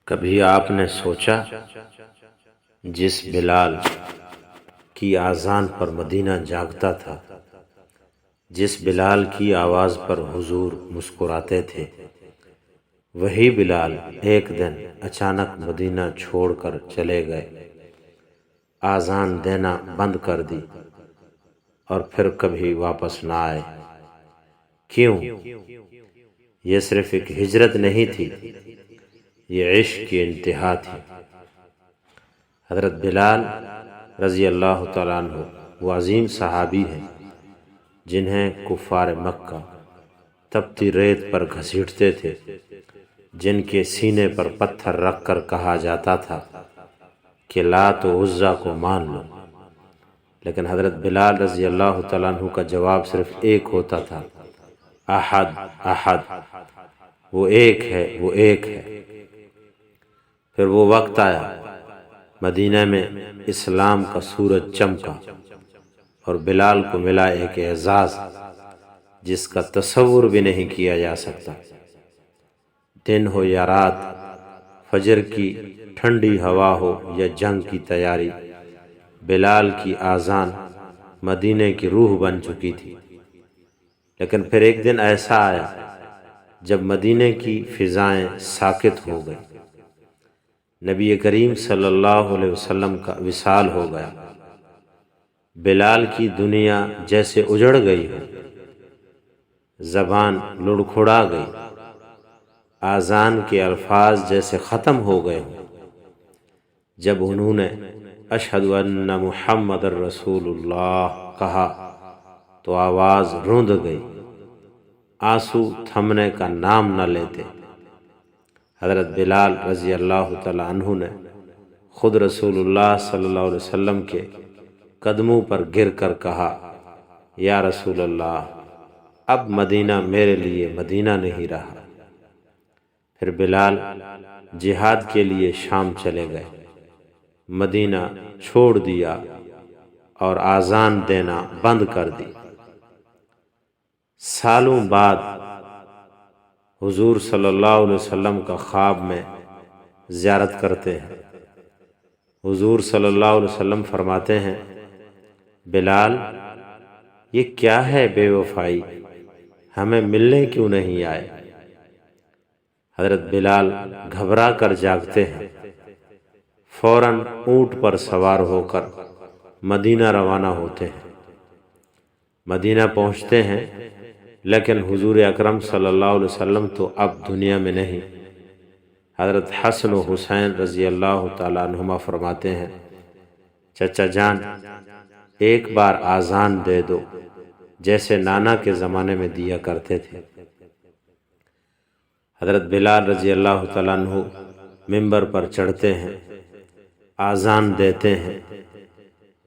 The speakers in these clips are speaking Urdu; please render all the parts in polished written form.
کبھی آپ نے سوچا جس بلال کی اذان پر مدینہ جاگتا تھا، جس بلال کی آواز پر حضور مسکراتے تھے، وہی بلال ایک دن اچانک مدینہ چھوڑ کر چلے گئے، اذان دینا بند کر دی اور پھر کبھی واپس نہ آئے۔ کیوں؟ یہ صرف ایک ہجرت نہیں تھی، یہ عشق کی انتہا تھی۔ حضرت بلال رضی اللہ تعالیٰ عنہ وہ عظیم صحابی ہیں جنہیں کفار مکہ تپتی ریت پر گھسیٹتے تھے، جن کے سینے پر پتھر رکھ کر کہا جاتا تھا کہ لات و عزا کو مان لو، لیکن حضرت بلال رضی اللہ تعالیٰ عنہ کا جواب صرف ایک ہوتا تھا، احد احد، وہ ایک ہے، وہ ایک ہے۔ پھر وہ وقت آیا، مدینہ میں اسلام کا سورج چمکا اور بلال کو ملا ایک اعزاز جس کا تصور بھی نہیں کیا جا سکتا۔ دن ہو یا رات، فجر کی ٹھنڈی ہوا ہو یا جنگ کی تیاری، بلال کی اذان مدینہ کی روح بن چکی تھی۔ لیکن پھر ایک دن ایسا آیا جب مدینہ کی فضائیں ساکت ہو گئی، نبی کریم صلی اللہ علیہ وسلم کا وصال ہو گیا، بلال کی دنیا جیسے اجڑ گئی ہو، زبان لڑکھڑا گئی، اذان کے الفاظ جیسے ختم ہو گئے ہوں۔ جب انہوں نے اشہد ان محمد رسول اللہ کہا تو آواز روند گئی، آنسو تھمنے کا نام نہ لیتے۔ حضرت بلال رضی اللہ تعالیٰ عنہ نے خود رسول اللہ صلی اللہ علیہ وسلم کے قدموں پر گر کر کہا، یا رسول اللہ، اب مدینہ میرے لیے مدینہ نہیں رہا۔ پھر بلال جہاد کے لیے شام چلے گئے، مدینہ چھوڑ دیا اور اذان دینا بند کر دی۔ سالوں بعد حضور صلی اللہ علیہ وسلم کا خواب میں زیارت کرتے ہیں۔ حضور صلی اللہ علیہ وسلم فرماتے ہیں، بلال، یہ کیا ہے بے وفائی، ہمیں ملنے کیوں نہیں آئے؟ حضرت بلال گھبرا کر جاگتے ہیں، فوراً اونٹ پر سوار ہو کر مدینہ روانہ ہوتے ہیں۔ مدینہ پہنچتے ہیں، لیکن حضور اکرم صلی اللہ علیہ وسلم تو اب دنیا میں نہیں۔ حضرت حسن و حسین رضی اللہ تعالیٰ عنہما فرماتے ہیں، چچا جان، ایک بار اذان دے دو جیسے نانا کے زمانے میں دیا کرتے تھے۔ حضرت بلال رضی اللہ تعالیٰ عنہ منبر پر چڑھتے ہیں، اذان دیتے ہیں،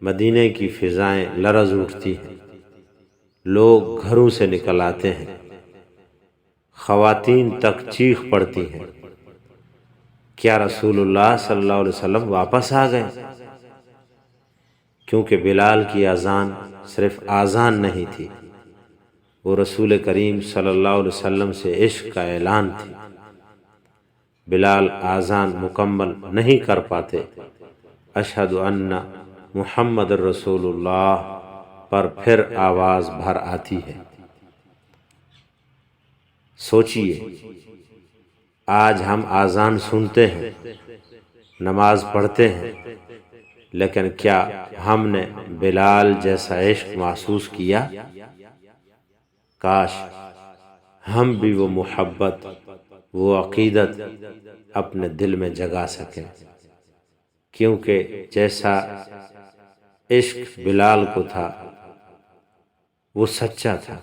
مدینہ کی فضائیں لرز اٹھتی ہیں، لوگ گھروں سے نکل آتے ہیں، خواتین تک چیخ پڑتی ہیں، کیا رسول اللہ صلی اللہ علیہ وسلم واپس آ گئے؟ کیونکہ بلال کی اذان صرف اذان نہیں تھی، وہ رسول کریم صلی اللہ علیہ وسلم سے عشق کا اعلان تھی۔ بلال اذان مکمل نہیں کر پاتے، اشہد ان محمد رسول اللہ پر پھر آواز بھر آتی ہے۔ سوچئے، آج ہم اذان سنتے ہیں، نماز پڑھتے ہیں، لیکن کیا ہم نے بلال جیسا عشق محسوس کیا؟ کاش ہم بھی وہ محبت، وہ عقیدت اپنے دل میں جگا سکیں، کیونکہ جیسا عشق بلال کو تھا وہ سچا تھا۔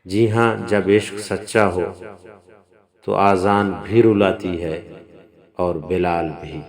جی ہاں، جب عشق سچا ہو تو اذان بھی رلاتی ہے اور بلال بھی۔